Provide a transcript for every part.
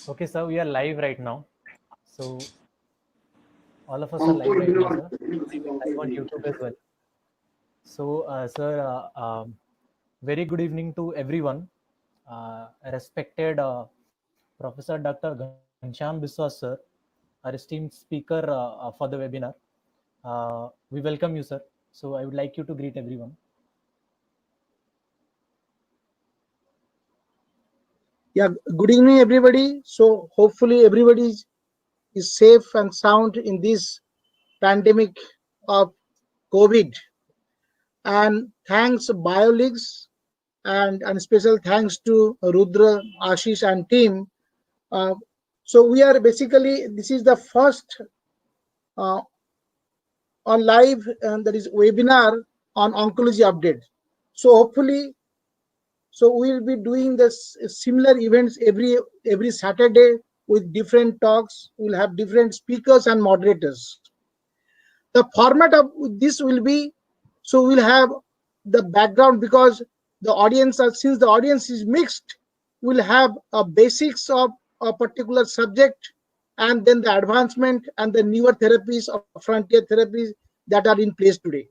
Okay, sir, we are live right now. So all of us are live right now, sir. Live on YouTube as well. So, sir, very good evening to everyone. Respected Professor Dr. Ghanshyam Biswas, sir, our esteemed speaker for the webinar. We welcome you, sir. So I would like you to greet everyone. Yeah, good evening, everybody. So hopefully everybody is safe and sound in this pandemic of COVID. And thanks BioLeaks and special thanks to Rudra, Ashish and team. So we are basically, this is the first uh, on live that is webinar on oncology update. So hopefully, so we will be doing this similar events every Saturday with different talks. We'll have different speakers and moderators. The format of this will be, so we'll have the background because the audience, since the audience is mixed, we'll have a basics of a particular subject and then the advancement and the newer therapies or frontier therapies that are in place today.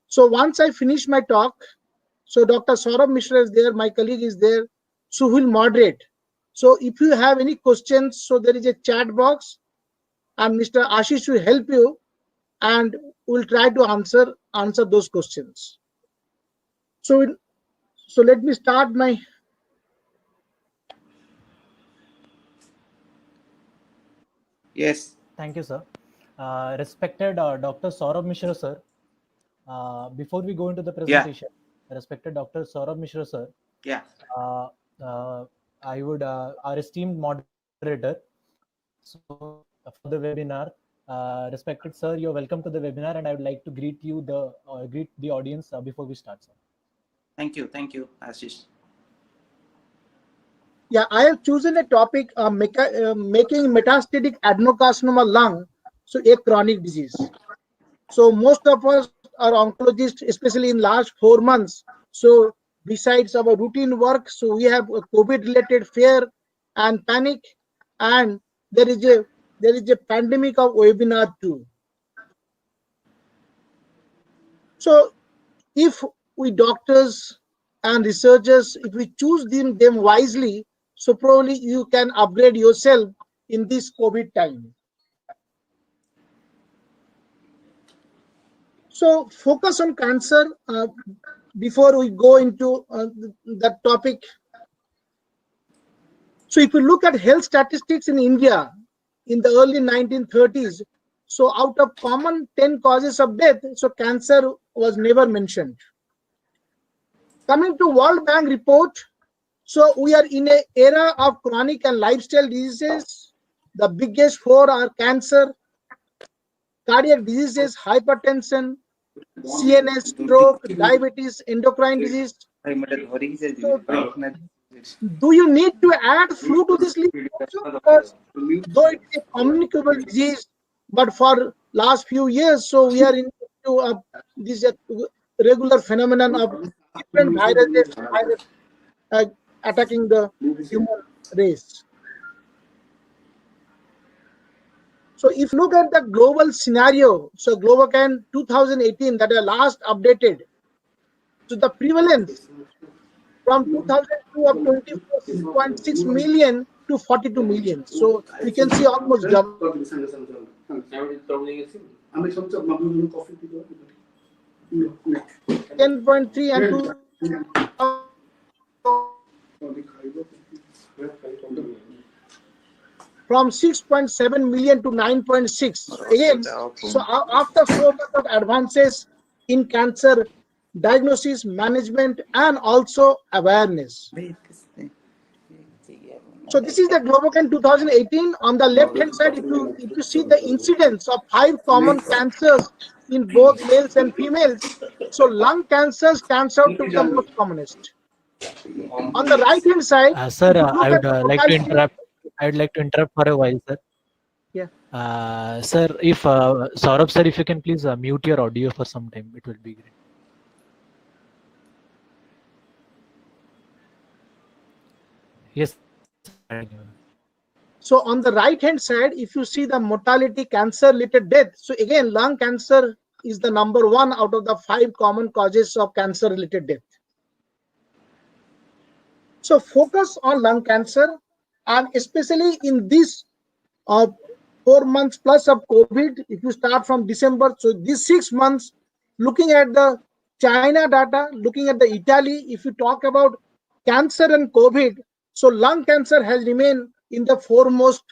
So once I finish my talk, so Dr. Saurabh Mishra is there, my colleague is there, so we'll moderate. So if you have any questions, so there is a chat box and Mr. Ashish will help you and we'll try to answer those questions. So let me start my. Yes. Thank you, sir. Respected Dr. Saurabh Mishra, sir. Before we go into the presentation, respected Dr. Saurabh Mishra, sir. Yeah. I would, our esteemed moderator, so for the webinar, respected sir, you're welcome to the webinar, and I would like to greet the audience before we start, sir. Thank you, Ashish. Yeah, I have chosen a topic making metastatic adenocarcinoma lung so a chronic disease. So most of us are oncologists, especially in last 4 months. So besides our routine work, so we have a COVID-related fear and panic, and there is a pandemic of webinar too. So if we doctors and researchers, if we choose them wisely, so probably you can upgrade yourself in this COVID time. So focus on cancer before we go into that topic. So if you look at health statistics in India in the early 1930s, so out of common 10 causes of death, so cancer was never mentioned. Coming to World Bank report, so we are in an era of chronic and lifestyle diseases. The biggest four are cancer, cardiac diseases, hypertension, CNS, stroke, diabetes, endocrine disease. So, do you need to add flu to this list also? Because though it is a communicable disease, but for last few years, so we are into this regular phenomenon of different viruses attacking the human race. So if you look at the global scenario, so Globocan 2018 that are last updated, so the prevalence from 2002 of 24.6 million to 42 million. So we can see almost double. 10.3 and 2. From 6.7 million to 9.6. Again, so after so much of advances in cancer diagnosis, management, and also awareness. So this is the Globocan 2018. On the left-hand side, if you see the incidence of 5 common cancers in both males and females, so lung cancer stands out to be the most commonest. On the right-hand side, sir, I would like to interrupt. I would like to interrupt for a while, sir. Yeah. Sir, if Saurabh sir, if you can please mute your audio for some time, it will be great. Yes. So on the right hand side, if you see the mortality, cancer related death, so again lung cancer is the number 1 out of the 5 common causes of cancer related death. So focus on lung cancer, and especially in this 4 months plus of COVID, if you start from December, so these 6 months, looking at the China data, looking at the Italy, if you talk about cancer and COVID, so lung cancer has remained in the foremost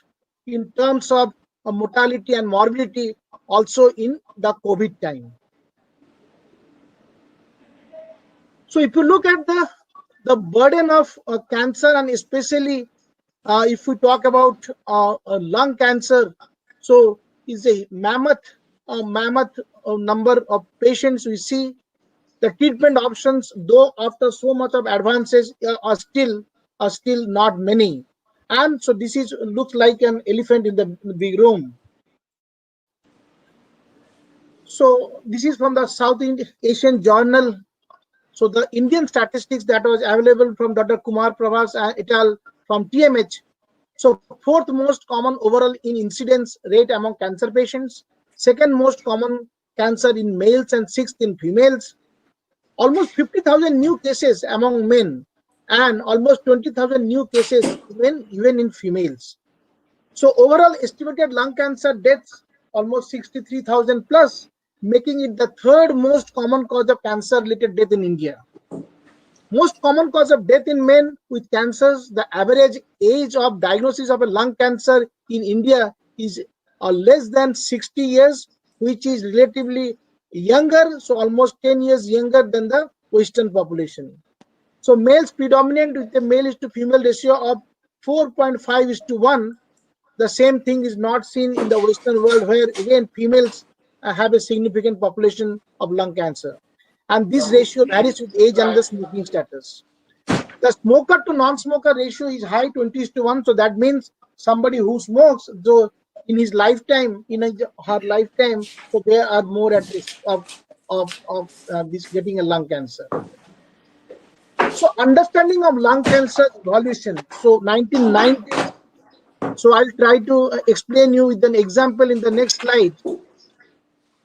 in terms of mortality and morbidity also in the COVID time. So if you look at the burden of cancer, and especially if we talk about lung cancer, so is a mammoth number of patients we see. The treatment options, though after so much of advances, are still not many, and so this is looks like an elephant in the big room. So this is from the South Asian Journal. So the Indian statistics that was available from Dr. Kumar Pravas et al. From TMH. So 4th most common overall in incidence rate among cancer patients, 2nd most common cancer in males, and 6th in females. Almost 50,000 new cases among men, and almost 20,000 new cases even in females. So overall estimated lung cancer deaths almost 63,000 plus, making it the 3rd most common cause of cancer related death in India. Most common cause of death in men with cancers, the average age of diagnosis of a lung cancer in India is less than 60 years, which is relatively younger, so almost 10 years younger than the Western population. So males predominant with a male is to female ratio of 4.5:1. The same thing is not seen in the Western world, where again females have a significant population of lung cancer. And this ratio varies with age and the smoking status. The smoker to non-smoker ratio is high, 20:1. So that means somebody who smokes, though in his lifetime, her lifetime, so they are more at risk of this getting a lung cancer. So understanding of lung cancer evolution. So 1990s. So I'll try to explain you with an example in the next slide.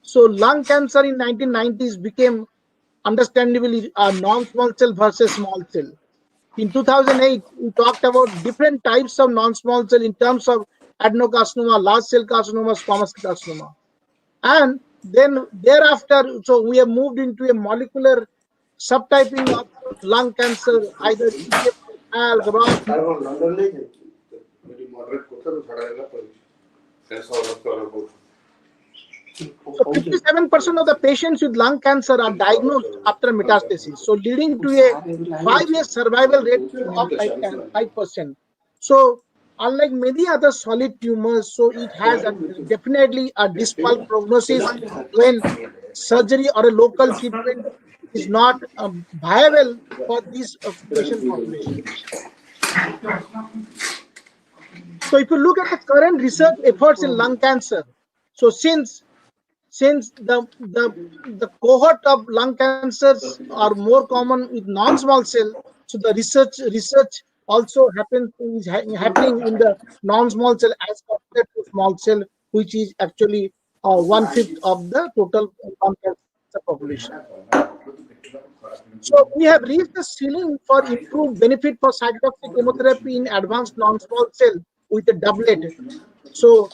So lung cancer in 1990s became understandably non-small cell versus small cell. In 2008, we talked about different types of non-small cell in terms of adenocarcinoma, large cell carcinoma, squamous cell carcinoma. And then thereafter, so we have moved into a molecular subtyping of lung cancer, either EGFR, ROS. So 57% of the patients with lung cancer are diagnosed after metastasis, so leading to a 5-year survival rate of 5%. So unlike many other solid tumors, so it has definitely a dismal prognosis when surgery or a local treatment is not viable for this patient population. So if you look at the current research efforts in lung cancer, so since the cohort of lung cancers are more common with non-small cell, so the research also is happening in the non-small cell as compared to small cell, which is actually 1/5 of the total lung cancer population. So we have reached the ceiling for improved benefit for cytotoxic chemotherapy in advanced non-small cell with a doublet. So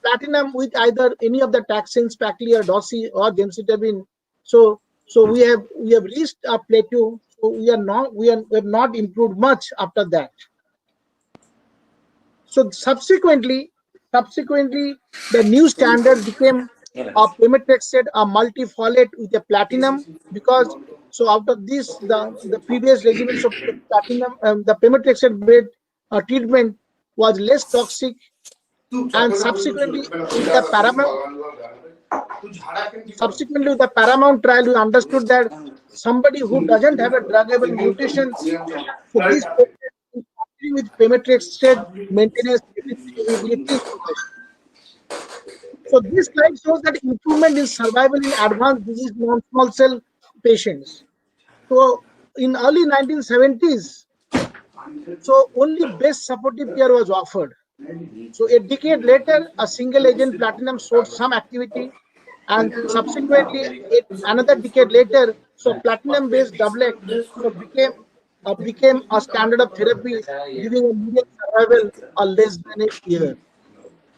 platinum with either any of the taxanes, Paclitaxel, Dosi, or gemcitabine. So we have reached a plateau. So we have not improved much after that. So subsequently, the new standard became pemetrexed, a multifolate with a platinum, because so after this the previous regimens of platinum, the pemetrexed treatment was less toxic. And subsequently with the Paramount trial, we understood that somebody who doesn't have a druggable mutations, so this with pemetrexed maintenance stability. So this slide shows that improvement in survival in advanced disease non-small cell patients. So in early 1970s, So only best supportive care was offered. So a decade later, a single agent platinum showed some activity, and subsequently, another decade later, so platinum-based doublet so became a standard of therapy, giving a median survival of less than a year.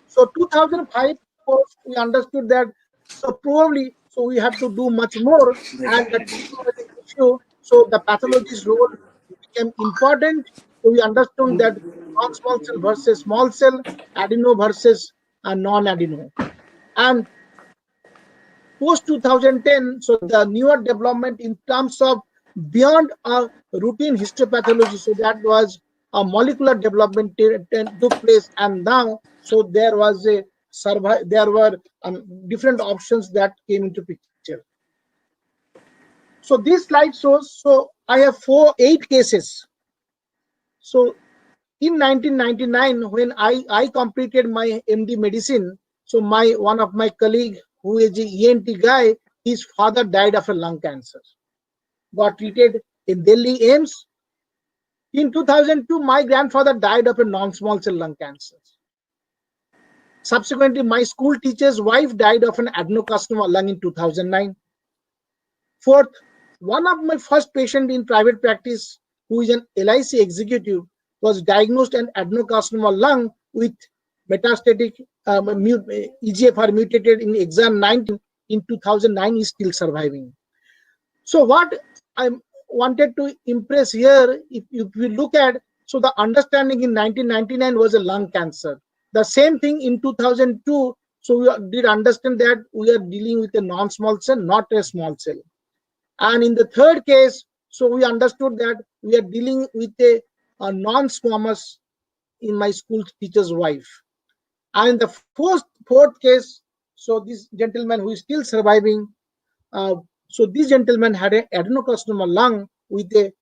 So 2005, of course, we understood that. So probably, so we have to do much more, and the tissue was an issue. So the pathologist's role became important. So we understood that non-small cell versus small cell, adeno versus non-adeno, and post 2010. So the newer development in terms of beyond a routine histopathology. So that was a molecular development took place, and now so there was a there were different options that came into picture. So this slide shows. So I have 8 cases. So in 1999, when I completed my MD medicine, so one of my colleague who is a ENT guy, his father died of a lung cancer, got treated in Delhi AIIMS. In 2002, my grandfather died of a non-small cell lung cancer. Subsequently, my school teacher's wife died of an adenocarcinoma lung in 2009. Fourth, one of my first patient in private practice, who is an LIC executive, was diagnosed an adenocarcinoma lung with metastatic EGFR mutated in exon 19 in 2009, is still surviving. So what I wanted to impress here, if we look at, so the understanding in 1999 was a lung cancer. The same thing in 2002, so we did understand that we are dealing with a non-small cell, not a small cell. And in the third case, so we understood that we are dealing with a non-squamous in my school teacher's wife. And the fourth case, so this gentleman who is still surviving, so this gentleman had an adenocarcinoma lung with the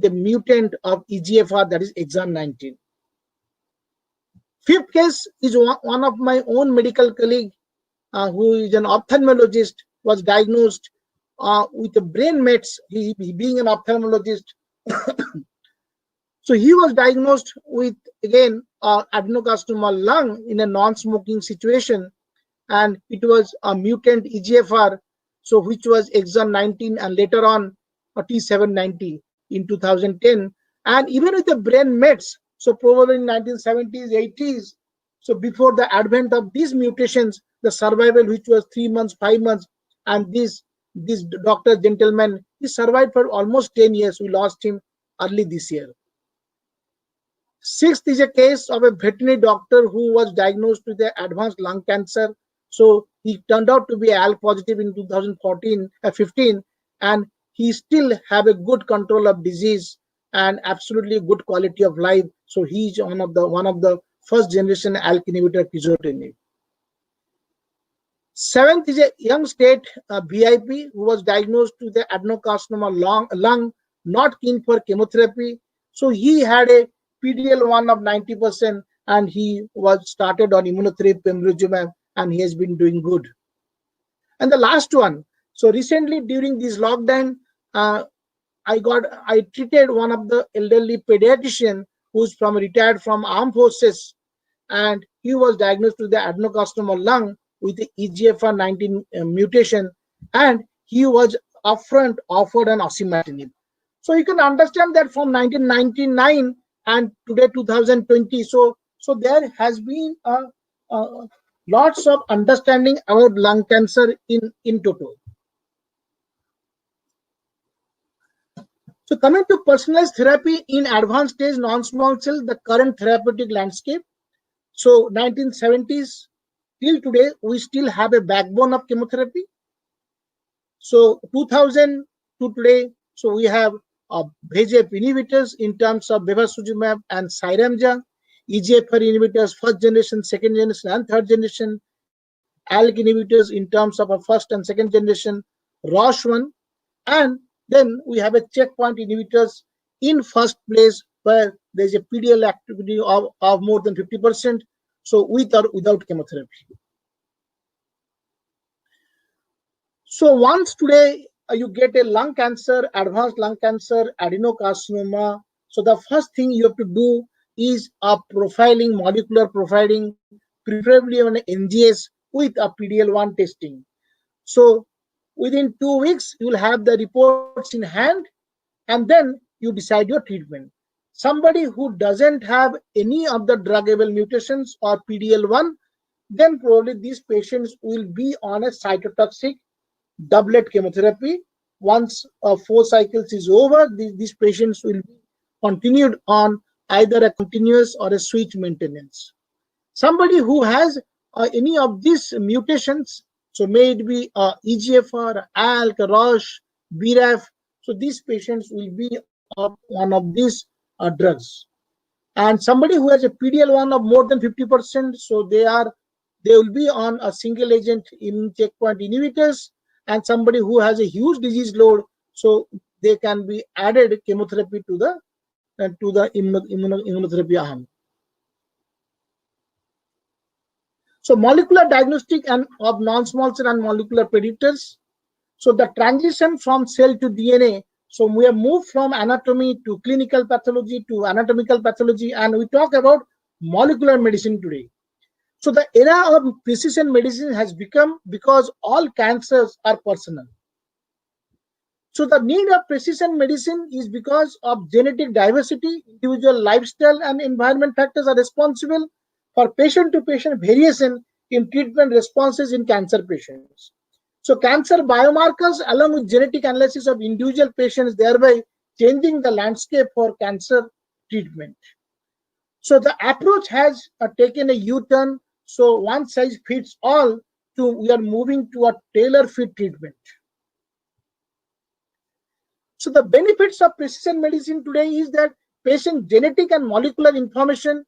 mutant of EGFR, that is exon 19. Fifth case is one of my own medical colleague, who is an ophthalmologist, was diagnosed with a brain mets. He being an ophthalmologist, so he was diagnosed with again adenocarcinoma lung in a non-smoking situation, and it was a mutant EGFR, so which was exon 19 and later on T790 in 2010, and even with the brain mets, so probably in 1970s, 80s, so before the advent of these mutations, the survival which was 3 months, 5 months, and this doctor gentleman, he survived for almost 10 years. We lost him early this year. Sixth is a case of a veterinary doctor who was diagnosed with the advanced lung cancer. So he turned out to be ALK positive in 2015, and he still have a good control of disease and absolutely good quality of life. So he's one of the first generation ALK inhibitor, crizotinib. Seventh is a young state VIP who was diagnosed with the adenocarcinoma lung, not keen for chemotherapy. So he had a PDL1 of 90%, and he was started on immunotherapy pembrolizumab, and he has been doing good. And the last one, so recently during this lockdown, I treated one of the elderly pediatrician who's retired from armed forces, and he was diagnosed with the adenocarcinoma lung with the EGFR 19 mutation, and he was upfront offered an osimertinib. So you can understand that from 1999 and today 2020, so there has been lots of understanding about lung cancer in total. So coming to personalized therapy in advanced stage non-small cell, the current therapeutic landscape. So 1970s till today, we still have a backbone of chemotherapy. So 2000 to today, so we have VEGF inhibitors in terms of bevacizumab and Cyramza, EGFR inhibitors, first generation, second generation, and third generation, ALK inhibitors in terms of a first and second generation, Roche one, and then we have a checkpoint inhibitors in first place where there's a PDL activity of more than 50%, so with or without chemotherapy. So once today you get a lung cancer, advanced lung cancer, adenocarcinoma, So the first thing you have to do is a profiling, molecular profiling, preferably on NGS with a PDL1 testing. So within 2 weeks, you will have the reports in hand, and then you decide your treatment. Somebody who doesn't have any of the druggable mutations or PDL1, then probably these patients will be on a cytotoxic doublet chemotherapy. Once 4 cycles is over, these patients will be continued on either a continuous or a switch maintenance. Somebody who has any of these mutations, so may it be EGFR, ALK, ROS, BRAF, so these patients will be on one of these drugs. And somebody who has a PDL1 of more than 50%, so they will be on a single agent immune checkpoint inhibitors. And somebody who has a huge disease load, so they can be added chemotherapy to the immunotherapy arm. So molecular diagnostic and of non-small cell and molecular predictors. So the transition from cell to DNA. So we have moved from anatomy to clinical pathology to anatomical pathology, and we talk about molecular medicine today. So the era of precision medicine has become because all cancers are personal. So the need of precision medicine is because of genetic diversity, individual lifestyle and environment factors are responsible for patient-to-patient variation in treatment responses in cancer patients. So cancer biomarkers along with genetic analysis of individual patients, thereby changing the landscape for cancer treatment. So the approach has taken a U-turn. So one size fits all to we are moving to a tailor-fit treatment. So the benefits of precision medicine today is that patient genetic and molecular information,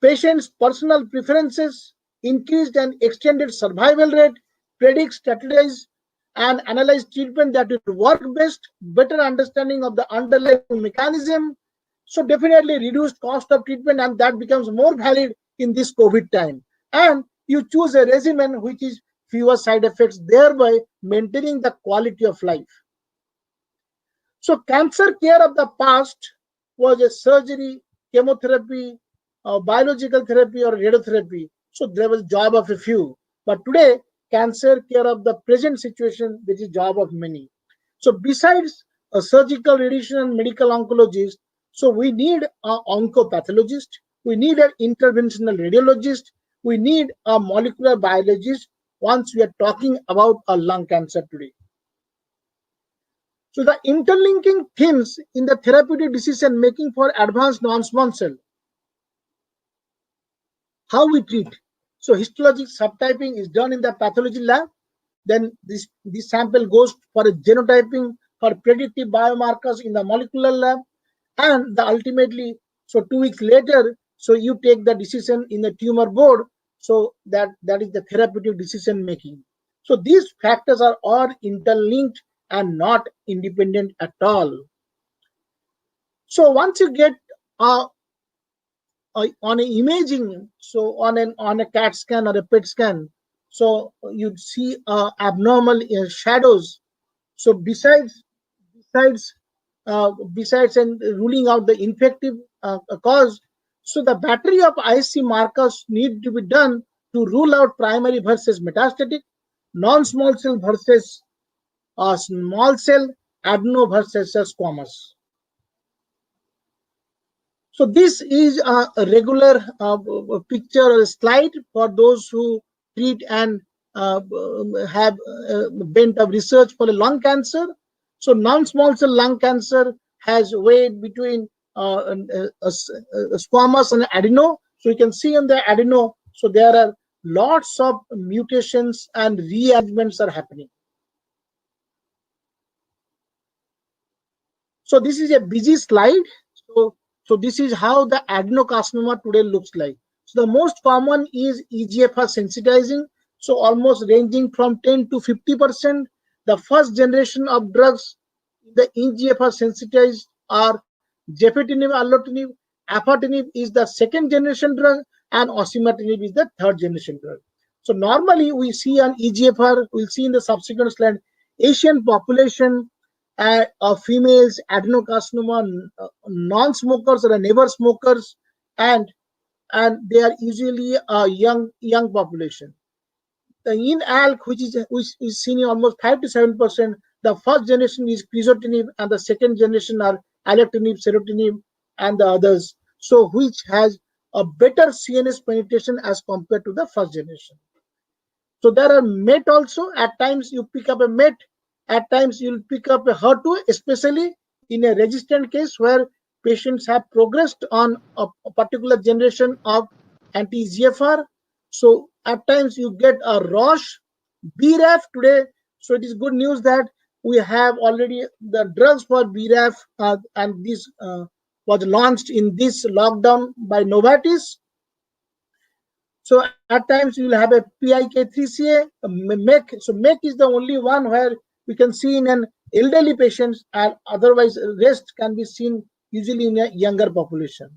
patient's personal preferences, increased and extended survival rate, predict, strategize, and analyze treatment that will work best, better understanding of the underlying mechanism. So definitely reduced cost of treatment, and that becomes more valid in this COVID time. And you choose a regimen which is fewer side effects, thereby maintaining the quality of life. So cancer care of the past was a surgery, chemotherapy, biological therapy or radiotherapy. So there was job of a few. But today, cancer care of the present situation, this is job of many. So besides a surgical radiation and medical oncologist, so we need an oncopathologist, we need an interventional radiologist, we need a molecular biologist once we are talking about a lung cancer today. So the interlinking themes in the therapeutic decision making for advanced non-small cell, how we treat. So histologic subtyping is done in the pathology lab. Then this sample goes for a genotyping for predictive biomarkers in the molecular lab. And ultimately, so 2 weeks later, so you take the decision in the tumor board. So that is the therapeutic decision making. So these factors are all interlinked and not independent at all. So once you get on an imaging, so on a CAT scan or a PET scan, so you'd see abnormal shadows. So besides and ruling out the infective cause, so the battery of IC markers need to be done to rule out primary versus metastatic, non-small cell versus small cell, adeno versus squamous. So this is a regular picture or a slide for those who treat and have bent of research for a lung cancer. So non-small cell lung cancer has weight between squamous and adeno. So you can see on the adeno, so there are lots of mutations and rearrangements are happening. So this is a busy slide. So this is how the adenocarcinoma today looks like. So the most common is EGFR sensitizing. So almost ranging from 10 to 50%. The first generation of drugs, the EGFR sensitized are gefitinib, erlotinib. Afatinib is the second generation drug, and osimertinib is the third generation drug. So normally we see on EGFR, we'll see in the subsequent slide, Asian population, females, adenocarcinoma, non-smokers or never smokers, and they are usually a young population. In ALK, which is seen in almost 5 to 7%, the first generation is crizotinib, and the second generation are alectinib, serotinib, and the others. So, which has a better CNS penetration as compared to the first generation. So there are MET also. At times you pick up a MET, at times you'll pick up a HER2, especially in a resistant case where patients have progressed on a particular generation of anti-EGFR. So at times you get a Roche, BRAF today. So it is good news that we have already the drugs for BRAF, and this was launched in this lockdown by Novartis. So at times you will have a PIK3CA, MEK. So MEK is the only one where we can see in an elderly patients, and otherwise rest can be seen usually in a younger population.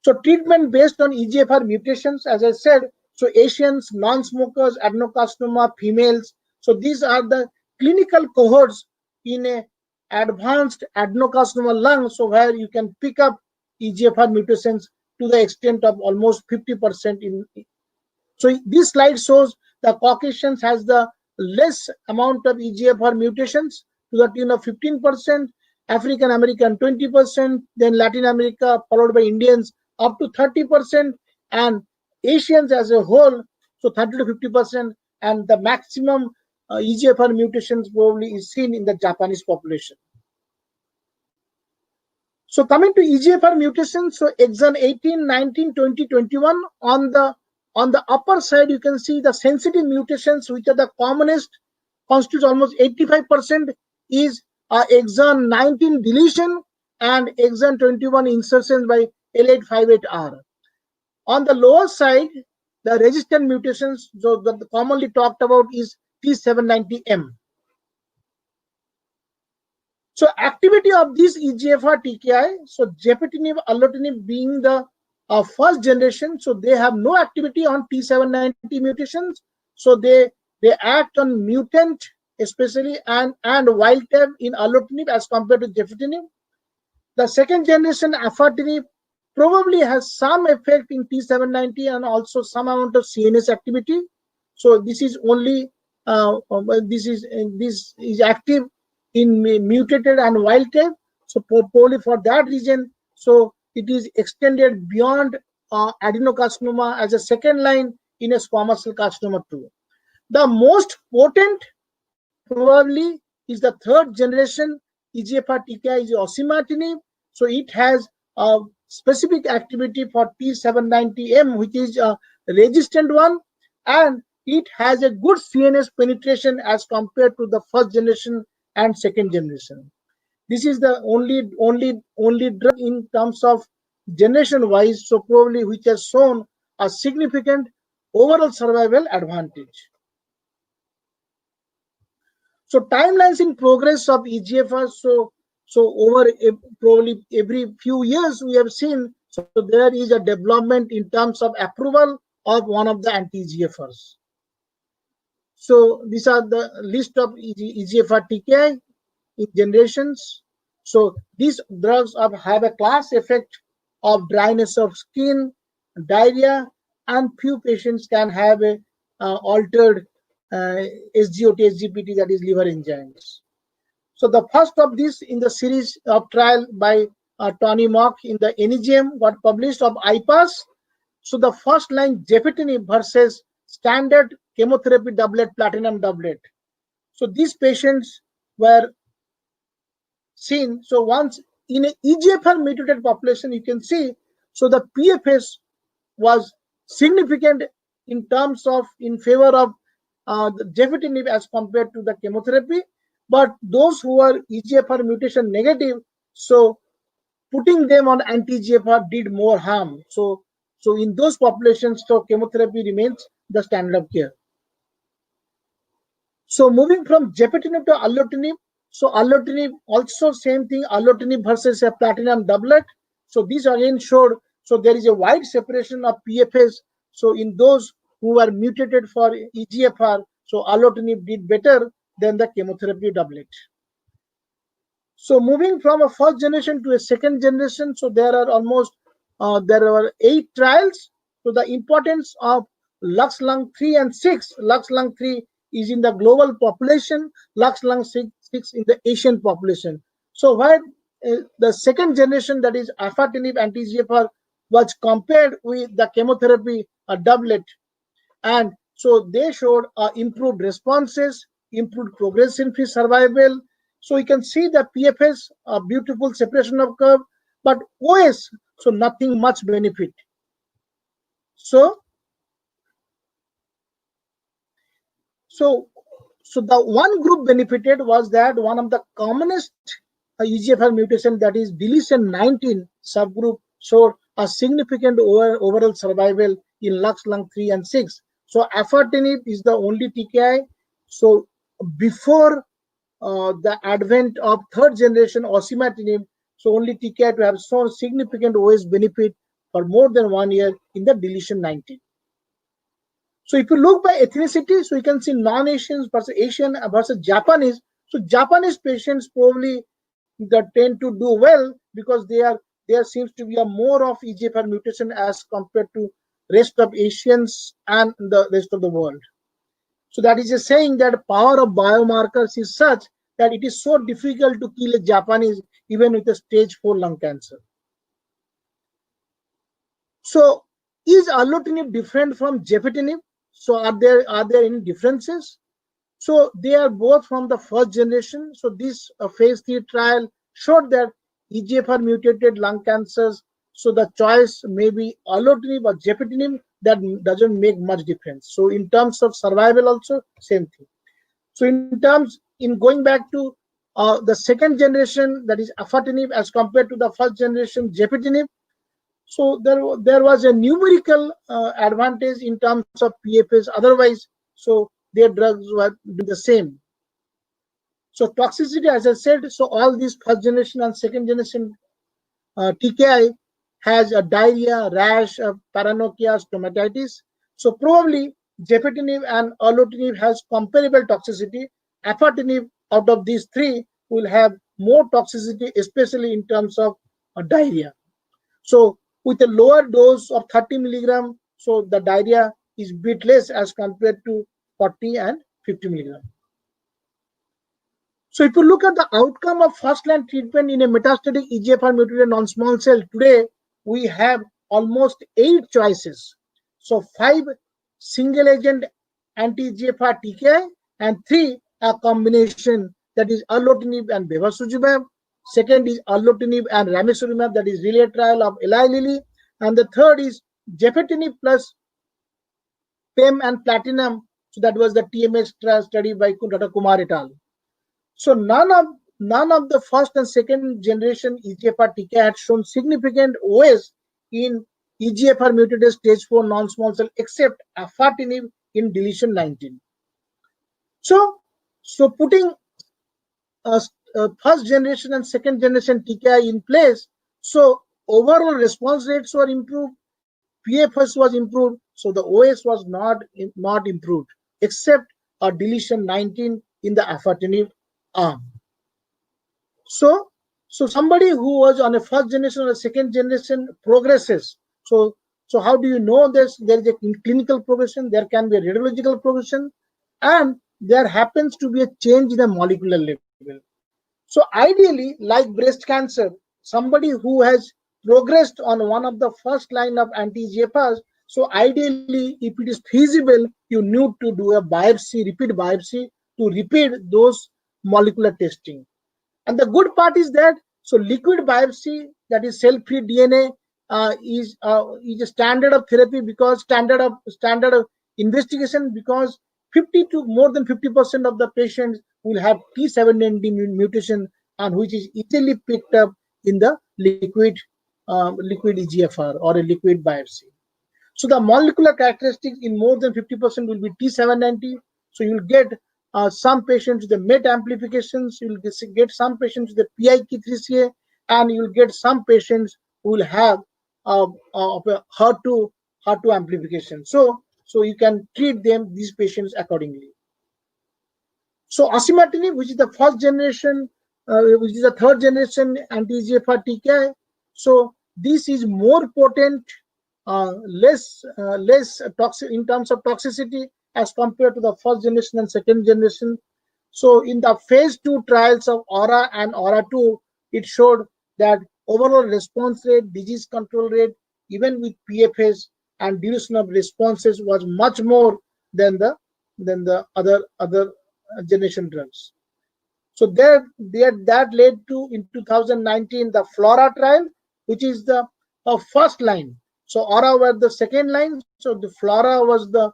So treatment based on EGFR mutations, as I said, so Asians, non-smokers, adenocarcinoma, females. So these are the clinical cohorts in a advanced adenocarcinoma lung, so where you can pick up EGFR mutations to the extent of almost 50% in. So this slide shows the Caucasians has the less amount of EGFR mutations to the tune of 15%, African American 20%, then Latin America followed by Indians up to 30%, and Asians as a whole, so 30 to 50%, and the maximum EGFR mutations probably is seen in the Japanese population. So coming to EGFR mutations, so exon 18, 19, 20, 21, on the upper side, you can see the sensitive mutations, which are the commonest, constitutes almost 85%, is exon 19 deletion and exon 21 insertions by L858R. On the lower side, the resistant mutations, so the commonly talked about is T790M. So activity of this EGFR TKI, so gefitinib, erlotinib being the first generation, so they have no activity on T790 mutations. So they act on mutant especially and wild type in erlotinib as compared to gefitinib. The second generation afatinib probably has some effect in T790 and also some amount of CNS activity. So this is only this is active in mutated and wild type. So probably for that reason, so it is extended beyond adenocarcinoma as a second line in a squamous cell carcinoma too. The most potent probably is the third generation EGFR TKI, is osimertinib. So it has a specific activity for T790M, which is a resistant one, and it has a good CNS penetration as compared to the first generation and second generation. This is the only drug in terms of generation wise, so probably which has shown a significant overall survival advantage. So timelines in progress of EGFR, so over probably every few years we have seen, so there is a development in terms of approval of one of the anti-EGFRs. So these are the list of EGFR TKI in generations. So these drugs have a class effect of dryness of skin, diarrhea, and few patients can have a altered SGOT, SGPT, that is liver enzymes. So the first of this in the series of trial by Tony Mock in the NEGM got published of IPAS. So the first line gefitinib versus standard chemotherapy doublet, platinum doublet. So these patients were seen. So once in a EGFR mutated population, you can see, so the PFS was significant in terms of in favor of the gefitinib as compared to the chemotherapy. But those who are EGFR mutation negative, so putting them on anti-EGFR did more harm. So in those populations, so chemotherapy remains the standard of care. So moving from gefitinib to erlotinib, so erlotinib also same thing, erlotinib versus a platinum doublet. So these again showed, so there is a wide separation of PFS. So in those who are mutated for EGFR, so erlotinib did better than the chemotherapy doublet. So moving from a first generation to a second generation, so there are there are 8 trials. So the importance of Lux Lung 3 and 6. Lux Lung 3 is in the global population, Lux Lung 6 in the Asian population. So while the second generation, that is afatinib anti-EGFR, was compared with the chemotherapy doublet, and so they showed improved responses, improved progression-free survival. So you can see the PFS, a beautiful separation of curve, but OS, so nothing much benefit. So the one group benefited was that one of the commonest EGFR mutation, that is deletion 19 subgroup, showed a significant overall survival in Lux Lung 3 and 6. So afatinib is the only TKI. So before the advent of third generation osimertinib, so only TKI to have shown significant OS benefit for more than 1 year in the deletion 19. So if you look by ethnicity, so you can see non-Asians versus Asian versus Japanese. So Japanese patients probably that tend to do well because there seems to be a more of EGFR mutation as compared to rest of Asians and the rest of the world. So that is just saying that power of biomarkers is such that it is so difficult to kill a Japanese even with a stage 4 lung cancer. So is erlotinib different from gefitinib? So are there any differences? So they are both from the first generation. So this phase 3 trial showed that EGFR mutated lung cancers, so the choice may be erlotinib or gefitinib, that doesn't make much difference. So in terms of survival also, same thing. So in going back to the second generation, that is afatinib, as compared to the first generation gefitinib, so there was a numerical advantage in terms of PFS. Otherwise, so their drugs were the same. So toxicity, as I said, so all these first generation and second generation TKI has a diarrhea, rash, paranoia, stomatitis. So probably gefitinib and erlotinib has comparable toxicity. Afatinib, out of these 3, will have more toxicity, especially in terms of diarrhea. So with a lower dose of 30 milligram, so the diarrhea is bit less as compared to 40 and 50 milligram. So if you look at the outcome of first-line treatment in a metastatic EGFR mutated non-small cell, today we have almost 8 choices. So 5 single-agent anti-EGFR TKI and 3 a combination, that is erlotinib and bevacizumab. Second is erlotinib and ramucirumab, that is relay trial of Eli Lilly, and the third is gefitinib plus PEM and platinum. So that was the TMS trial study by Dr. Kumar et al. So none of the first and second generation EGFR TKI had shown significant OS in EGFR mutated stage 4 non-small cell except afatinib in deletion 19. So putting first generation and second generation TKI in place, so overall response rates were improved, PFS was improved, so the OS was not improved except a deletion 19 in the afatinib arm. So somebody who was on a first generation or a second generation progresses. So how do you know this? There is a clinical progression, there can be a radiological progression, and there happens to be a change in the molecular level. So ideally, like breast cancer, somebody who has progressed on one of the first line of anti-EGFRs, so ideally, if it is feasible, you need to do a biopsy, repeat biopsy, to repeat those molecular testing. And the good part is that, so liquid biopsy, that is cell-free DNA, is a standard of therapy, because standard of investigation, because more than 50% of the patients will have T790 mutation, and which is easily picked up in the liquid EGFR or a liquid biopsy. So the molecular characteristics in more than 50% will be T790. So you will get some patients with the MET amplifications, you will get some patients with the PIK3CA, and you will get some patients who will have HER2 amplification. So you can treat these patients accordingly. So osimertinib, which is the first generation, which is the third generation anti-EGFR TKI. So this is more potent, less toxic in terms of toxicity as compared to the first generation and second generation. So in the phase 2 trials of AURA and AURA2, it showed that overall response rate, disease control rate, even with PFS and duration of responses was much more than the other generation drugs. So that led to, in 2019, the FLORA trial, which is the first line. So AURA were the second line. So the FLORA was the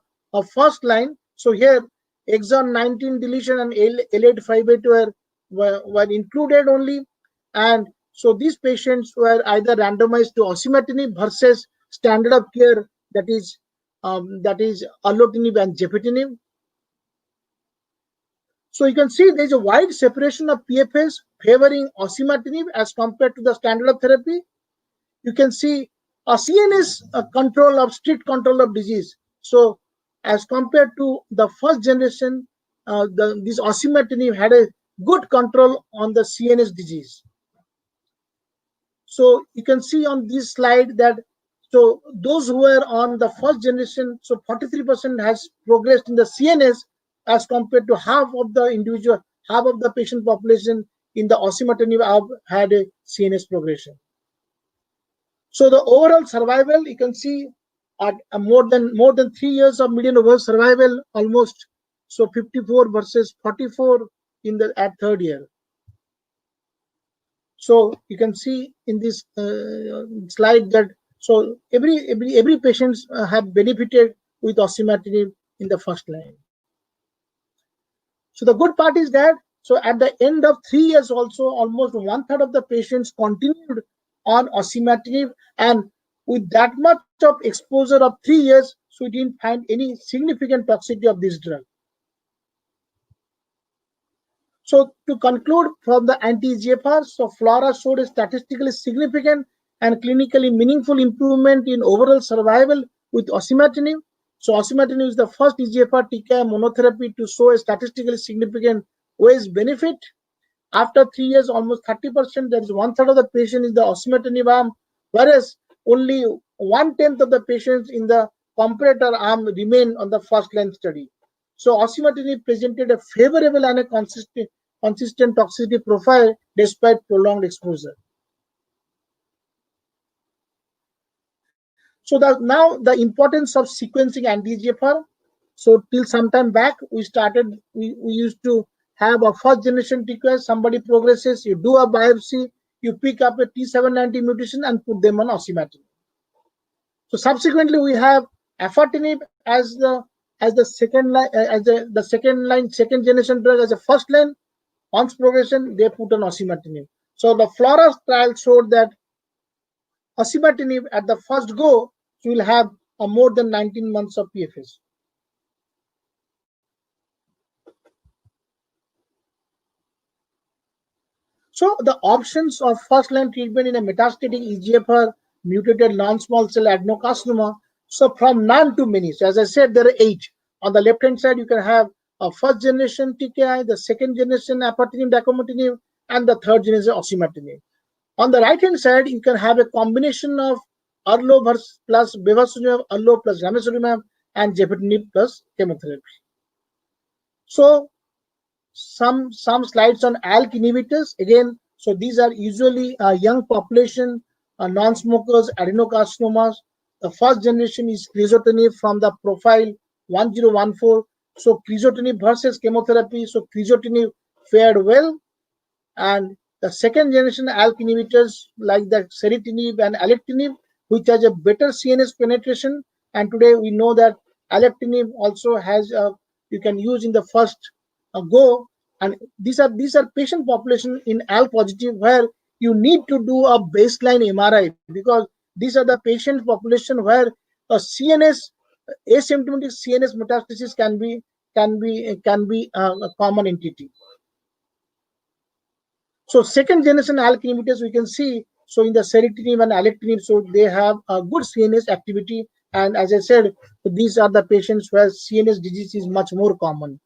first line. So here exon 19 deletion and L858 were included only, and so these patients were either randomized to osimertinib versus standard of care, that is erlotinib and gefitinib. So you can see there is a wide separation of PFS favoring osimertinib as compared to the standard of therapy. You can see a CNS strict control of disease. So as compared to the first generation, this osimertinib had a good control on the CNS disease. So you can see on this slide that, so those who were on the first generation, so 43% has progressed in the CNS as compared to half of the patient population in the osimertinib arm had a CNS progression. So the overall survival, you can see at more than 3 years of median overall survival, almost, so 54 versus 44 at third year. So you can see in this slide that, so every patient have benefited with osimertinib in the first line. So the good part is that, so at the end of 3 years also, almost 1/3 of the patients continued on osimertinib, and with that much of exposure of 3 years, so we didn't find any significant toxicity of this drug. So to conclude from the anti-EGFR, so FLORA showed a statistically significant and clinically meaningful improvement in overall survival with osimertinib. So osimertinib is the first EGFR TKI monotherapy to show a statistically significant OS benefit. After 3 years, almost 30%, that is 1/3 of the patient in the osimertinib arm, whereas only 1/10 of the patients in the comparator arm remain on the first line study. So osimertinib presented a favorable and a consistent toxicity profile despite prolonged exposure. So now the importance of sequencing anti-EGFR. So till some time back, we used to have a first generation TKI. Somebody progresses, you do a biopsy, you pick up a T790 mutation and put them on osimertinib. So subsequently, we have afatinib as the second line, second generation drug as a first line. Once progression, they put on osimertinib. So the FLORA trial showed that osimertinib at the first go will have a more than 19 months of PFS. So the options of first line treatment in a metastatic EGFR mutated non-small cell adenocarcinoma, so from none to many. So as I said, there are 8. On the left hand side, you can have a first generation TKI, the second generation afatinib dacomitinib, and the third generation osimertinib. On the right hand side, you can have a combination of erlo plus bevacizumab, erlo plus ramucirumab, and gefitinib plus chemotherapy. So some slides on ALK inhibitors. Again, so these are usually a young population, non-smokers, adenocarcinomas. The first generation is crizotinib from the profile 1014. So crizotinib versus chemotherapy. So crizotinib fared well, and the second generation ALK inhibitors like the ceritinib and alectinib, which has a better CNS penetration. And today we know that alectinib also has you can use in the first go. And these are patient population in ALK positive where you need to do a baseline MRI, because these are the patient population where a asymptomatic CNS metastasis can be a common entity. So second generation ALK inhibitors, we can see, so in the ceritinib and alectinib, so they have a good CNS activity. And as I said, these are the patients where CNS disease is much more common.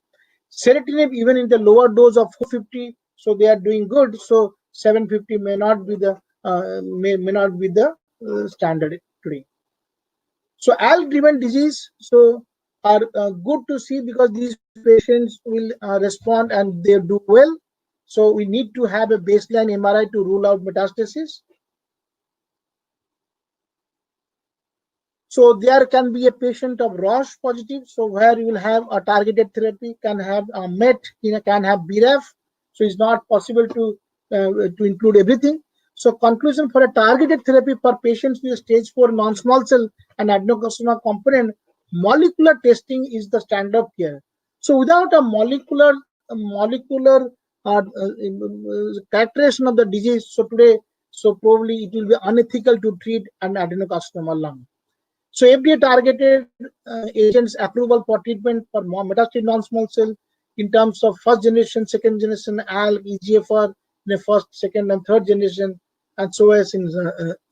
Serotinib, even in the lower dose of 450, so they are doing good. So 750 may not be the may not be the standard today. So ALK-driven disease, so are good to see because these patients will respond and they do well. So we need to have a baseline MRI to rule out metastasis. So there can be a patient of Roche positive, so where you will have a targeted therapy, can have a MET, can have BRAF. So it's not possible to include everything. So conclusion for a targeted therapy for patients with stage 4 non-small cell and adenocarcinoma component, molecular testing is the standard of care. So without a molecular characterization of the disease, so today, so probably it will be unethical to treat an adenocarcinoma lung. So FDA targeted agents approval for treatment for metastatic non-small cell in terms of first generation, second generation, ALK, EGFR, in the first, second, and third generation, and so as in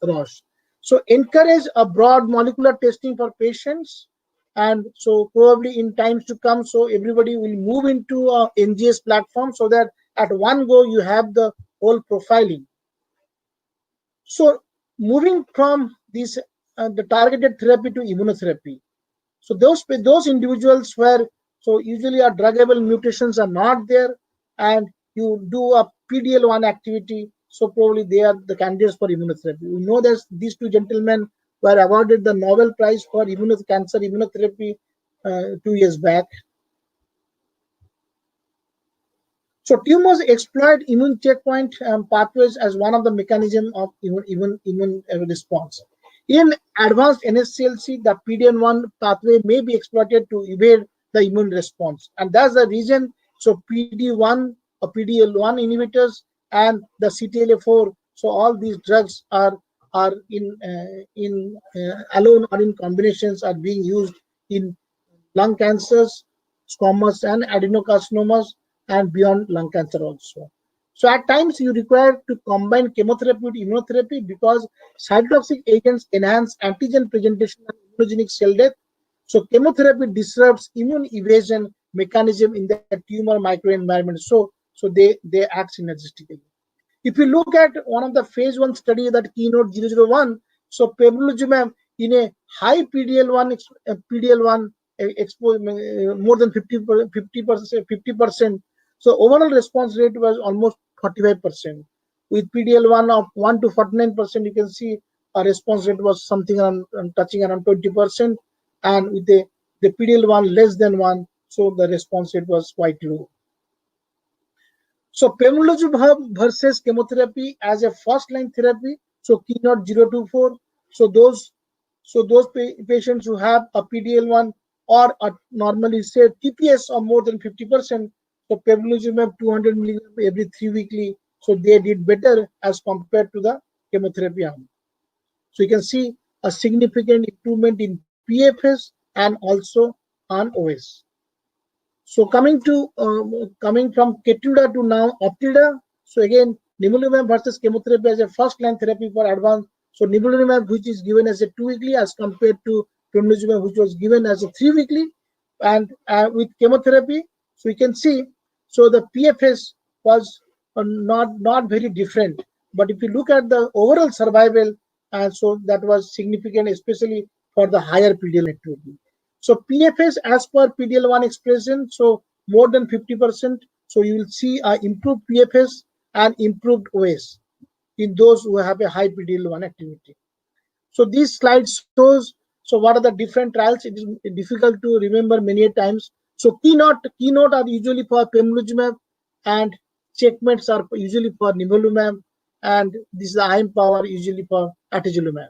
Roche. So encourage a broad molecular testing for patients, and so probably in times to come, so everybody will move into a NGS platform so that at one go you have the whole profiling. So moving from this the targeted therapy to immunotherapy. So those individuals where so usually our druggable mutations are not there, and you do a PDL1 activity, so probably they are the candidates for immunotherapy. We know that these two gentlemen were awarded the Nobel Prize for cancer immunotherapy 2 years back. So tumors exploit immune checkpoint pathways as one of the mechanisms of immune response. In advanced NSCLC, the PD-L1 pathway may be exploited to evade the immune response, and that's the reason. So PD-1 or PD-L1 inhibitors and the CTLA-4. So all these drugs are in alone or in combinations are being used in lung cancers, squamous and adenocarcinomas, and beyond lung cancer also. So at times you require to combine chemotherapy with immunotherapy because cytotoxic agents enhance antigen presentation and immunogenic cell death. So chemotherapy disrupts immune evasion mechanism in the tumor microenvironment. So they act synergistically. If you look at one of the phase 1 study, that Keynote 001, so pembrolizumab in a high PDL1 exposure more than 50%. So overall response rate was almost 45%. With PDL1 of 1 to 49%, you can see our response rate was something around touching around 20%, and with the PDL1 less than 1, so the response rate was quite low. So pembrolizumab versus chemotherapy as a first-line therapy. So Keynote 024. So those patients who have a PDL1 or normally say TPS of more than 50%, so pembrolizumab 200 milligram every 3 weekly, so they did better as compared to the chemotherapy arm. So you can see a significant improvement in PFS and also on OS. So coming from Keytruda to now Optida. So again, nivolumab versus chemotherapy as a first-line therapy for advanced. So nivolumab, which is given as a 2 weekly, as compared to pembrolizumab, which was given as a 3 weekly, and with chemotherapy. So you can see, so the PFS was not very different. But if you look at the overall survival, so that was significant, especially for the higher PDL activity. So PFS as per PDL1 expression, so more than 50%. So you will see improved PFS and improved OS in those who have a high PDL1 activity. So this slide shows, so what are the different trials? It is difficult to remember many times. So keynote are usually for pembrolizumab, and checkmates are usually for nivolumab, and this is the IM power usually for atezolizumab.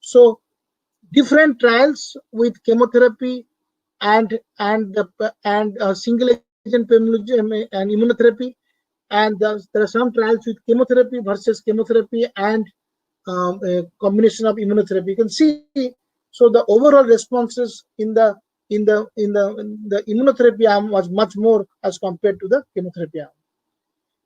So different trials with chemotherapy and single agent pembrolizumab and immunotherapy, and there are some trials with chemotherapy versus chemotherapy and a combination of immunotherapy. You can see, so the overall responses in the immunotherapy arm was much more as compared to the chemotherapy arm.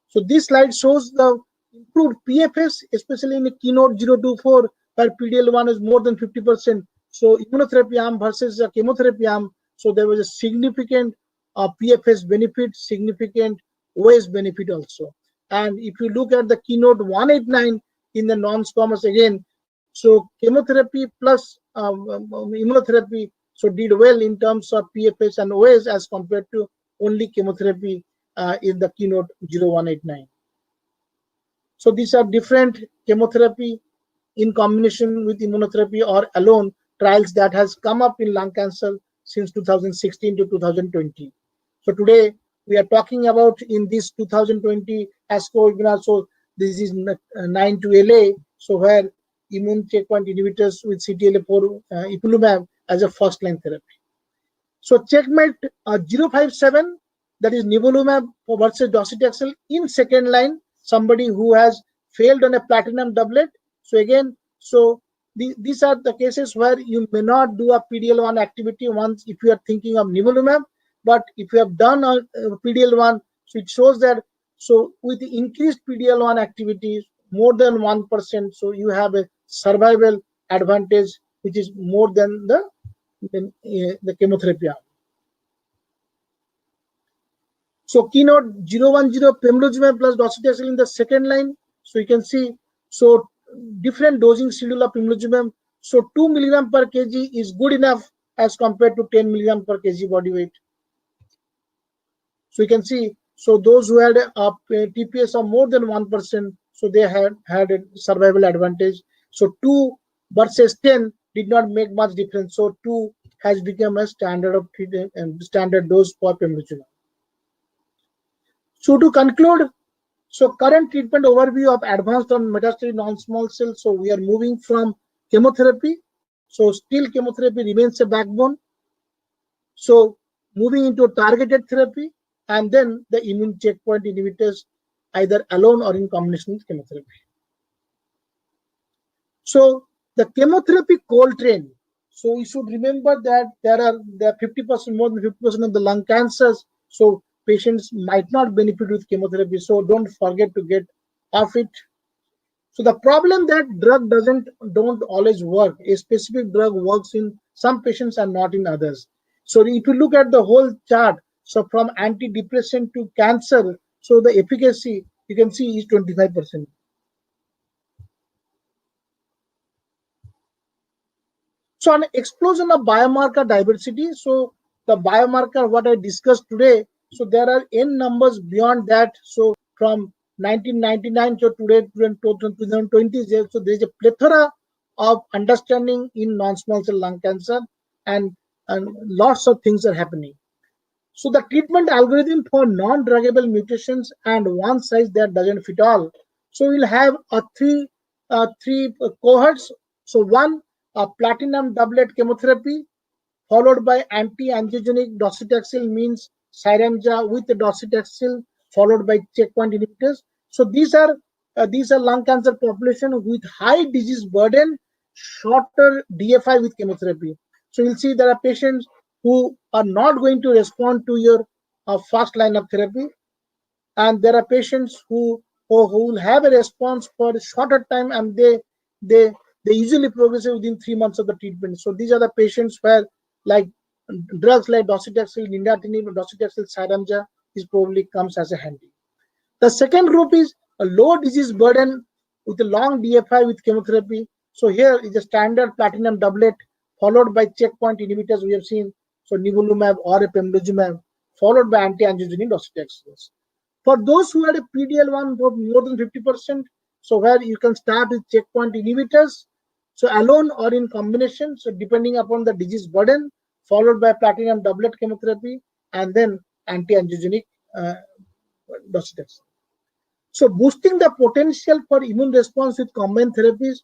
So this slide shows the improved PFS, especially in the Keynote 024, where PDL1 is more than 50%. So immunotherapy arm versus the chemotherapy arm, So there was a significant PFS benefit, significant OS benefit also. And if you look at the keynote 189 in the non-squamous again, so chemotherapy plus immunotherapy so did well in terms of PFS and OS as compared to only chemotherapy in the keynote 0189. So these are different chemotherapy in combination with immunotherapy or alone trials that has come up in lung cancer since 2016 to 2020. So today we are talking about in this 2020 ASCO webinar. So this is 9 to LA. So where immune checkpoint inhibitors with CTLA4 ipilimumab as a first line therapy. So checkmate 057, that is nivolumab versus docetaxel in second line, somebody who has failed on a platinum doublet. So again, so these are the cases where you may not do a PD-L1 activity once if you are thinking of nivolumab, but if you have done a PD-L1, so it shows that so with the increased PD-L1 activities more than 1%, so you have a survival advantage which is more than the chemotherapy arm. So keynote 010 pembrolizumab plus docetaxel in the second line. So you can see so different dosing schedule of pembrolizumab. So 2 milligram per kg is good enough as compared to 10 milligram per kg body weight. So you can see so those who had a TPS of more than 1%, so they had a survival advantage. So 2 versus 10 did not make much difference. So 2 has become a standard of treatment and standard dose for pembrolizumab. So to conclude, so current treatment overview of advanced or metastatic non-small cell. So we are moving from chemotherapy. So still chemotherapy remains a backbone. So moving into targeted therapy and then the immune checkpoint inhibitors either alone or in combination with chemotherapy. So the chemotherapy cold train. So we should remember that there are 50%, more than 50% of the lung cancers. So patients might not benefit with chemotherapy. So don't forget to get off it. So the problem that drug don't always work. A specific drug works in some patients and not in others. So if you look at the whole chart, so from antidepressant to cancer, so the efficacy you can see is 25%. So an explosion of biomarker diversity. So the biomarker what I discussed today, so there are n numbers beyond that. So from 1999 to today 2020, so there is a plethora of understanding in non-small cell lung cancer and lots of things are happening. So the treatment algorithm for non-druggable mutations and one size that doesn't fit all. So we'll have three cohorts. So one, platinum doublet chemotherapy followed by anti-angiogenic docetaxel means Cyramza with the docetaxel followed by checkpoint inhibitors. So these are lung cancer population with high disease burden, shorter DFI with chemotherapy. So you'll see there are patients who are not going to respond to your first line of therapy, and there are patients who will have a response for a shorter time, and they usually progress within 3 months of the treatment. So these are the patients where like drugs like docetaxel, nindatinib, docetaxel, Cyramza is probably comes as a handy. The second group is a low disease burden with a long DFI with chemotherapy. So here is a standard platinum doublet followed by checkpoint inhibitors we have seen. So nivolumab or a pembrolizumab followed by anti-angiogenic docetaxel. For those who had a PD-L1 for more than 50%, so where you can start with checkpoint inhibitors, so alone or in combination, so depending upon the disease burden, followed by platinum doublet chemotherapy and then anti-angiogenic docetaxel. So boosting the potential for immune response with combined therapies,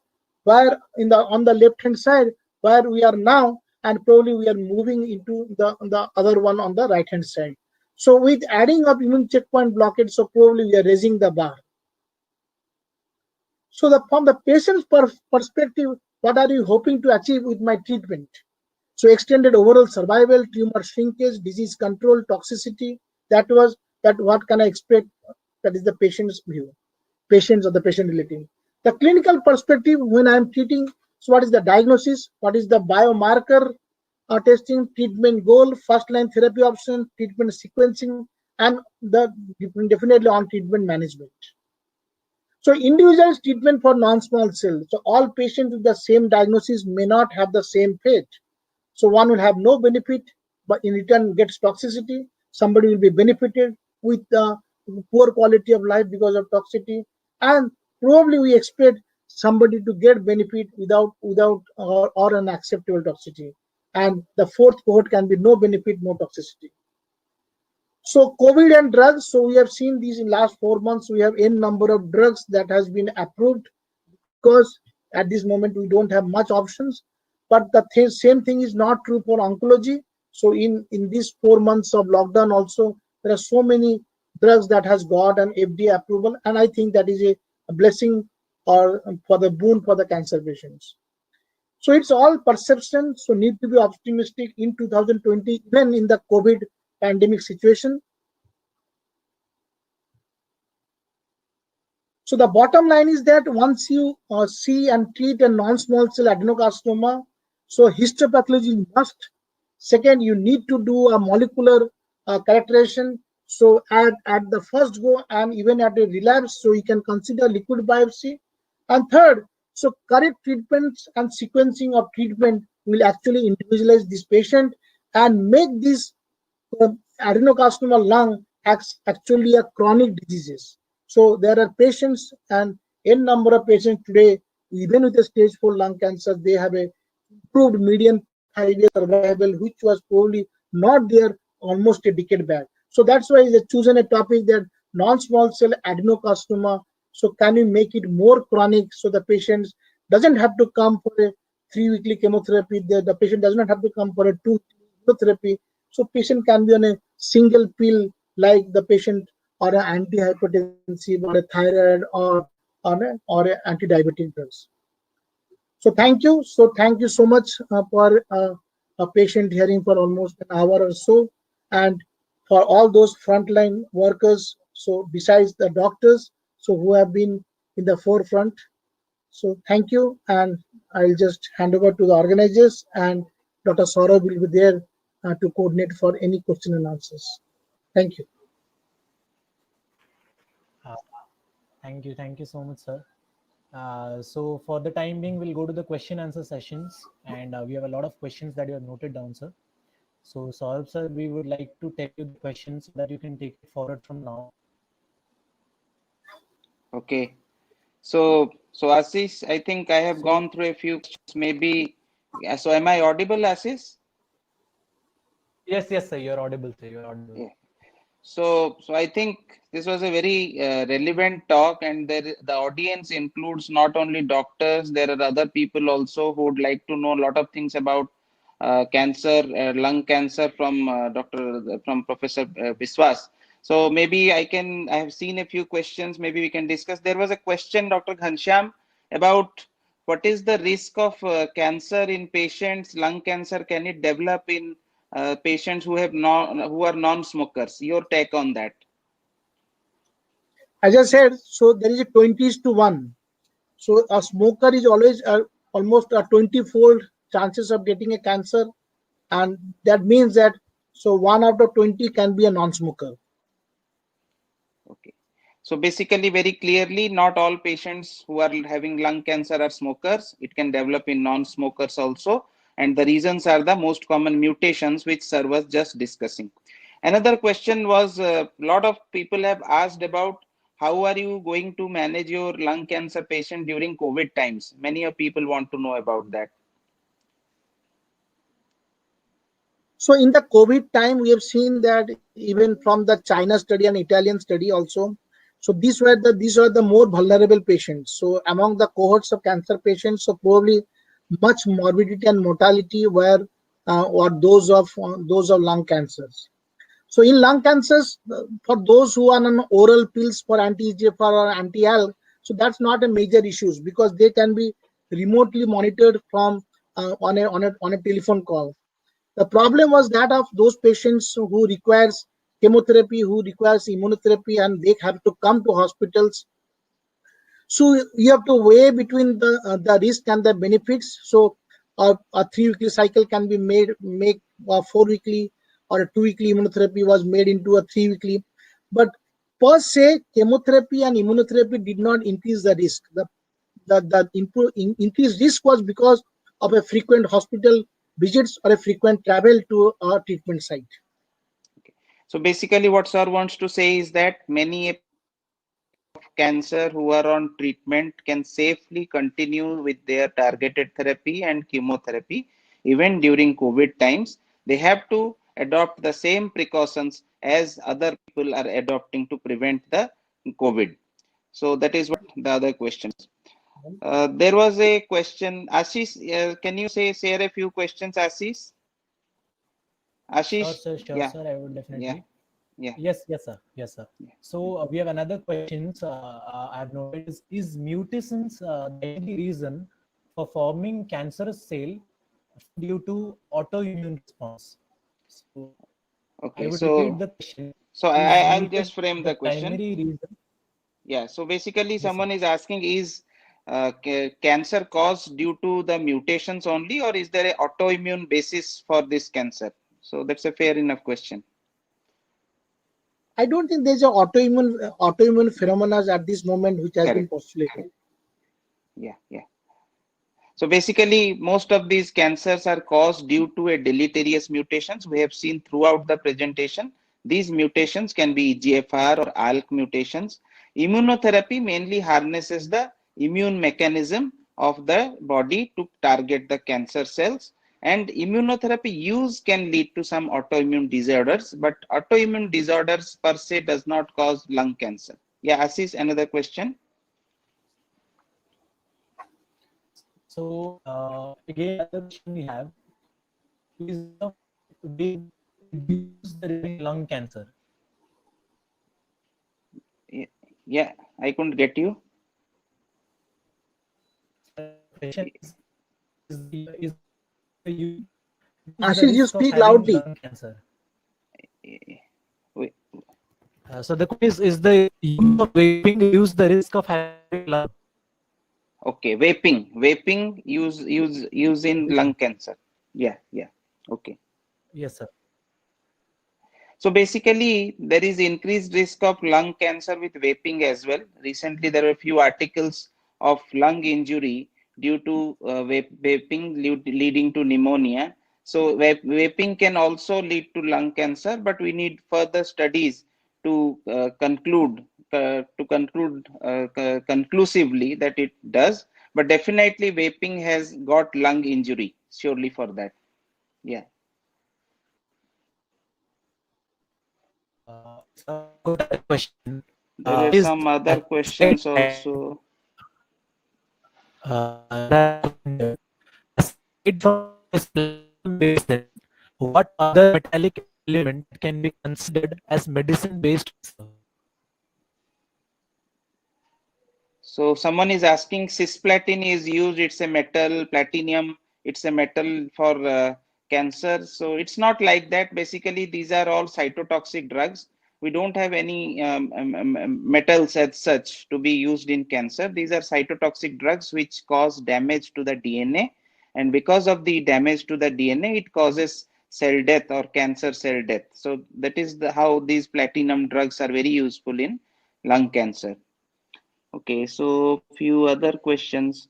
where on the left hand side where we are now, and probably we are moving into the other one on the right hand side. So with adding up immune checkpoint blockade, so probably we are raising the bar. So from the patient's perspective, what are you hoping to achieve with my treatment? So extended overall survival, tumor shrinkage, disease control, toxicity. That what can I expect? That is the patient's view, patients or the patient relative. The clinical perspective when I am treating, so what is the diagnosis? What is the biomarker testing, treatment goal, first line therapy option, treatment sequencing, and the definitely on treatment management. So individualized treatment for non-small cell. So all patients with the same diagnosis may not have the same fate. So one will have no benefit, but in return gets toxicity. Somebody will be benefited with poor quality of life because of toxicity, and probably we expect somebody to get benefit without or an acceptable toxicity. And the fourth cohort can be no benefit, no toxicity. So COVID and drugs. So we have seen these in last 4 months. We have n number of drugs that has been approved because at this moment we don't have much options. But the same thing is not true for oncology. So in these 4 months of lockdown also, there are so many drugs that has got an FDA approval, and I think that is a blessing or for the boon for the cancer patients. So it's all perception. So need to be optimistic in 2020, even in the COVID pandemic situation. So the bottom line is that once you see and treat a non-small cell adenocarcinoma, so histopathology is must. Second, you need to do a molecular characterization. So at the first go and even at a relapse, so you can consider liquid biopsy. And third, so correct treatments and sequencing of treatment will actually individualize this patient and make this adenocarcinoma lung actually a chronic diseases. So there are patients and n number of patients today, even with a stage 4 lung cancer, they have a improved median 5-year survival, which was probably not there almost a decade back. So that's why they chosen a topic that non-small cell adenocarcinoma. So can we make it more chronic so the patients doesn't have to come for a 3-weekly chemotherapy? The patient does not have to come for a 2-weekly chemotherapy. So patient can be on a single pill like the patient or an antihypertensive or a thyroid or an anti-diabetic drugs. So thank you. So thank you so much for a patient hearing for almost an hour or so, and for all those frontline workers. So besides the doctors, so who have been in the forefront. So thank you, and I'll just hand over to the organizers, and Dr. Saurabh will be there to coordinate for any question and answers. Thank you. Thank you so much, sir. So for the time being, we'll go to the question answer sessions, and we have a lot of questions that you have noted down, sir. So Saurabh sir, we would like to tell you the questions so that you can take it forward from now. Okay. So Ashish, I think I have gone through a few questions. Maybe, so am I audible, Ashish? Yes, sir, you're audible, sir. You're audible. Yeah. So I think this was a very relevant talk, and the audience includes not only doctors, there are other people also who would like to know a lot of things about cancer, lung cancer from Professor Biswas. So maybe I have seen a few questions, maybe we can discuss. There was a question, Dr. Ghanshyam, about what is the risk of cancer in patients, lung cancer, can it develop in patients who are non-smokers? Your take on that? As I said, so there is a 20:1. So a smoker is always almost a 20-fold chances of getting a cancer, and that means that so 1 out of 20 can be a non-smoker. Okay. So basically, very clearly, not all patients who are having lung cancer are smokers. It can develop in non-smokers also. And the reasons are the most common mutations, which sir was just discussing. Another question was, a lot of people have asked about how are you going to manage your lung cancer patient during COVID times? Many of people want to know about that. So in the COVID time, we have seen that even from the China study and Italian study also, so these were the more vulnerable patients. So among the cohorts of cancer patients, so probably much morbidity and mortality were those of lung cancers. So in lung cancers, for those who are on oral pills for anti-EGFR or anti-ALK, so that's not a major issue because they can be remotely monitored from on a telephone call. The problem was that of those patients who requires chemotherapy, who requires immunotherapy, and they have to come to hospitals. So you have to weigh between the risk and the benefits. So a 3-weekly cycle can be make a 4-weekly or a 2-weekly immunotherapy was made into a 3-weekly. But per se, chemotherapy and immunotherapy did not increase the risk. The increased risk was because of a frequent hospital visits or a frequent travel to a treatment site. So basically, what sir wants to say is that many cancer who are on treatment can safely continue with their targeted therapy and chemotherapy even during COVID times. They have to adopt the same precautions as other people are adopting to prevent the COVID. So that is what the other questions. There was a question. Ashish, can you share a few questions, Ashish? Sure, Ashish, sir. Sure, yeah, sir. I would yeah, definitely. yeah. Yes, yes, sir. Yes, sir. So we have another question. I've noticed is mutations the only reason for forming cancerous cell due to autoimmune response? So I Okay, would repeat so the question. so Is I'll just mutation frame the the question. primary reason? Yeah, so basically Yes, sir. someone is asking, is cancer caused due to the mutations only, or is there a autoimmune basis for this cancer? So that's a fair enough question. I don't think there's an autoimmune phenomena at this moment which has been Correct. postulated. Yeah, yeah. So basically, most of these cancers are caused due to a deleterious mutations we have seen throughout the presentation. These mutations can be EGFR or ALK mutations. Immunotherapy mainly harnesses the immune mechanism of the body to target the cancer cells. And immunotherapy use can lead to some autoimmune disorders, but autoimmune disorders per se does not cause lung cancer. Yeah, Ashish, another question. So again, another question we have is we reduce the risk of lung cancer. Yeah, I couldn't get you. The question is you reduce the Ashish, you risk of speak having loudly. lung cancer. Wait. So the question is the use of vaping reduce the risk of having lung? Okay, vaping use in Yes, lung sir. cancer. Yeah, yeah. Okay. Yes, sir. So basically, there is increased risk of lung cancer with vaping as well. Recently, there were a few articles of lung injury due to vaping leading to pneumonia. So vaping can also lead to lung cancer, but we need further studies to conclude conclusively that it does. But definitely, vaping has got lung injury surely for that. Yeah. So I've got a question. There were Is some other at the same questions time, also. aside from this platinum-based therapy, what other metallic element can be considered as medicine-based? So someone is asking, cisplatin is used, it's a metal, platinum, it's a metal for cancer. So it's not like that. Basically, these are all cytotoxic drugs. We don't have any metals as such to be used in cancer. These are cytotoxic drugs which cause damage to the DNA. And because of the damage to the DNA, it causes cell death or cancer cell death. So that is how these platinum drugs are very useful in lung cancer. Okay, so few other questions.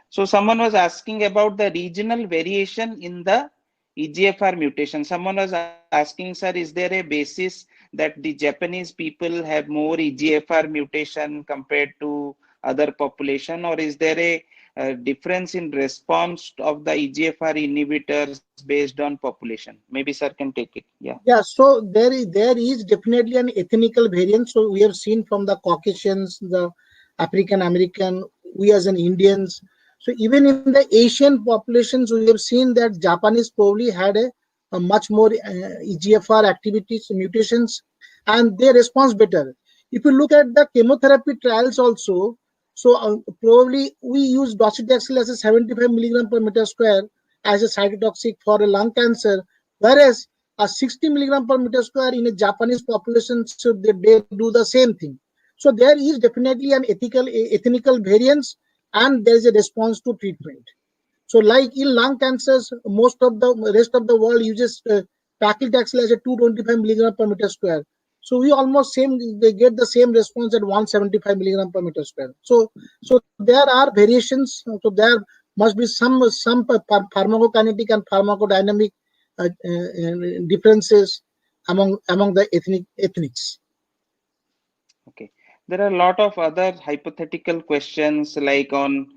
So someone was asking about the regional variation in the EGFR mutation. Someone was asking, sir, is there a basis that the Japanese people have more EGFR mutation compared to other population, or is there a difference in response of the EGFR inhibitors based on population? Maybe sir can take it. Yeah. Yeah, so there is definitely an ethnical variance. So we have seen from the Caucasians, the African American, we as an Indians. So even in the Asian populations, we have seen that Japanese probably had a much more EGFR activities, mutations, and they respond better. If you look at the chemotherapy trials also, so probably we use docetaxel as a 75 milligram per meter square as a cytotoxic for a lung cancer, whereas a 60 milligram per meter square in a Japanese population, so they do the same thing. So there is definitely an ethnical variance, and there is a response to treatment. So like in lung cancers, most of the rest of the world uses paclitaxel as a 225 milligram per meter square. So we almost they get the same response at 175 milligram per meter square. So there are variations. So there must be some pharmacokinetic and pharmacodynamic differences among the ethnics. Okay. There are a lot of other hypothetical questions like on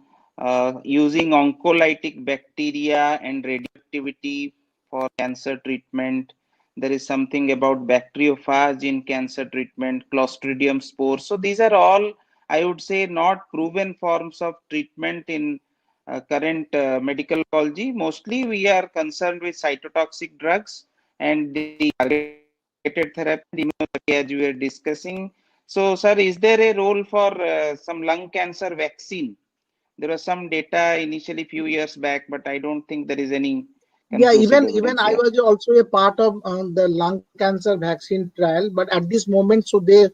using oncolytic bacteria and radioactivity for cancer treatment. There is something about bacteriophage in cancer treatment, Clostridium spores. So these are all, I would say, not proven forms of treatment in current medical oncology. Mostly we are concerned with cytotoxic drugs and the targeted therapy, immunotherapy, as we were discussing. So, sir, is there a role for some lung cancer vaccine? There was some data initially few years back, but I don't think there is any Yeah, conclusive even evidence. I Yeah. was also a part of the lung cancer vaccine trial, but at this moment, so they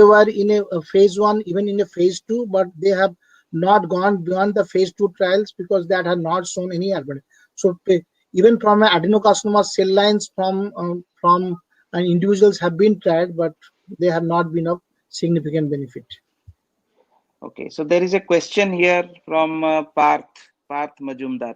were in a phase 1, even in a phase 2, but they have not gone beyond the phase 2 trials because that had not shown any evidence. So even from adenocarcinoma cell lines from individuals have been tried, but they have not been of significant benefit. Okay. So there is a question here from Parth Majumdar.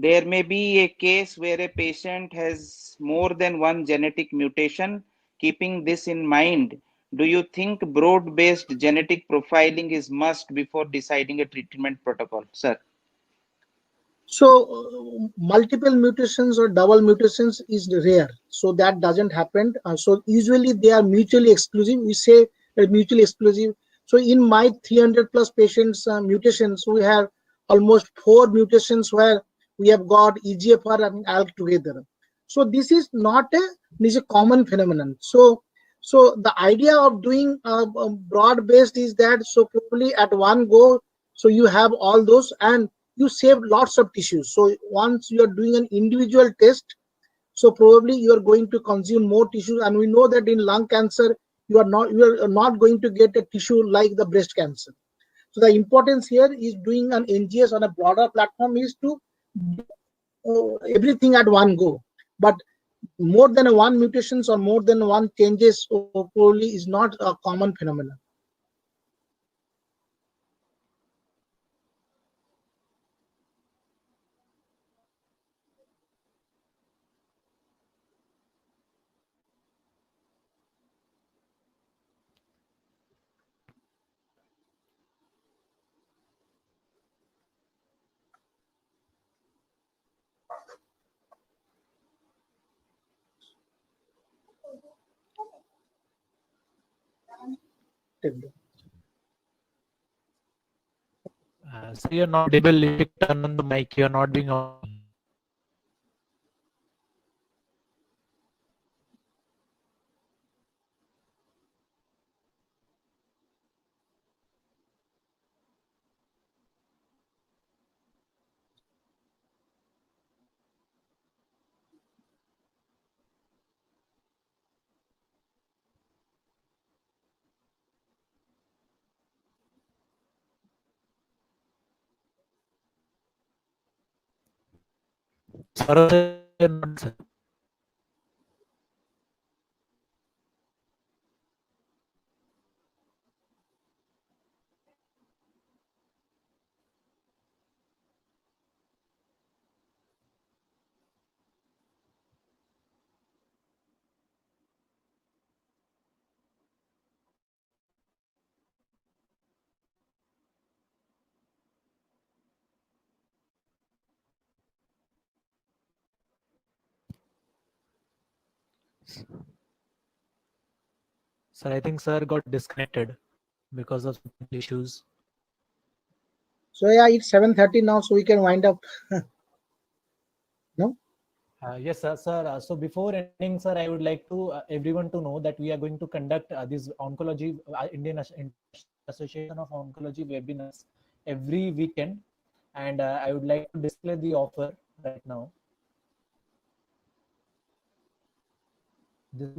There may be a case where a patient has more than one genetic mutation. Keeping this in mind, do you think broad-based genetic profiling is must before deciding a treatment protocol, sir? So multiple mutations or double mutations is rare. So that doesn't happen. So usually they are mutually exclusive. We say mutually exclusive. So in my 300 plus patients mutations, we have almost 4 mutations where we have got EGFR and ALK together. So this is a common phenomenon. So the idea of doing broad based is that so probably at one go, so you have all those and you save lots of tissues. So once you are doing an individual test, so probably you are going to consume more tissues. And we know that in lung cancer, you are not going to get a tissue like the breast cancer. So the importance here is doing an NGS on a broader platform is to everything at one go. But more than one mutations or more than one changes probably is not a common phenomenon. So you're not able to turn on the mic. You're not being on. Saurabh, you're not, sir. Sir, I think sir got disconnected because of technical issues. So yeah, it's 7:30 now, so we can wind up. No? Yes, sir. Sir, so before ending, sir, I would like to everyone to know that we are going to conduct this oncology Indian Association of Oncology webinars every weekend, and I would like to display the offer right now. This